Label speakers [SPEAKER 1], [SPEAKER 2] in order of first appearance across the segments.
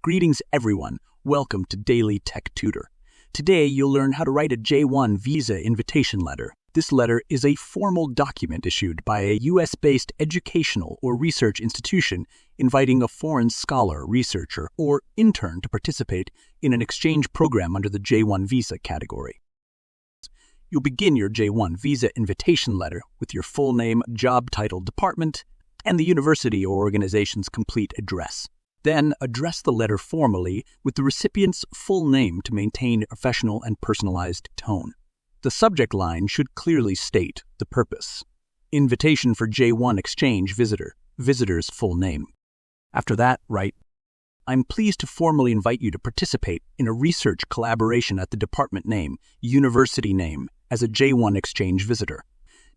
[SPEAKER 1] Greetings everyone, welcome to Daily Tech Tutor. Today you'll learn how to write a J-1 visa invitation letter. This letter is a formal document issued by a US-based educational or research institution inviting a foreign scholar, researcher, or intern to participate in an exchange program under the J-1 visa category. You'll begin your J-1 visa invitation letter with your full name, job title, department, and the university or organization's complete address. Then address the letter formally with the recipient's full name to maintain a professional and personalized tone. The subject line should clearly state the purpose. Invitation for J-1 exchange visitor, visitor's full name. After that, write, I'm pleased to formally invite you to participate in a research collaboration at the department name, university name, as a J-1 exchange visitor.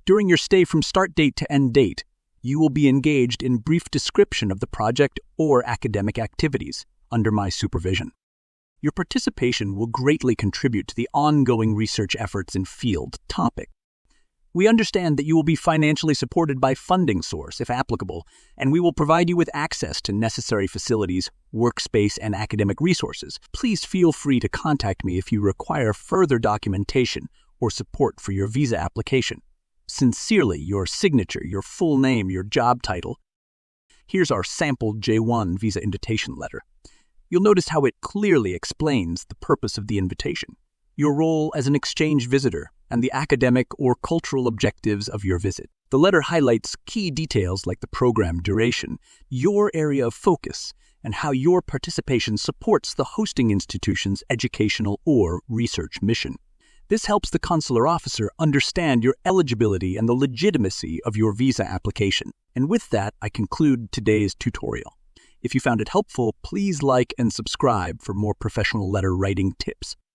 [SPEAKER 1] During your stay from start date to end date, you will be engaged in brief description of the project or academic activities under my supervision. Your participation will greatly contribute to the ongoing research efforts in field topic. We understand that you will be financially supported by funding source, if applicable, and we will provide you with access to necessary facilities, workspace, and academic resources. Please feel free to contact me if you require further documentation or support for your visa application. Sincerely, your signature, your full name, your job title. Here's our sample J-1 visa invitation letter. You'll notice how it clearly explains the purpose of the invitation, your role as an exchange visitor, and the academic or cultural objectives of your visit. The letter highlights key details like the program duration, your area of focus, and how your participation supports the hosting institution's educational or research mission. This helps the consular officer understand your eligibility and the legitimacy of your visa application. And with that, I conclude today's tutorial. If you found it helpful, please like and subscribe for more professional letter writing tips.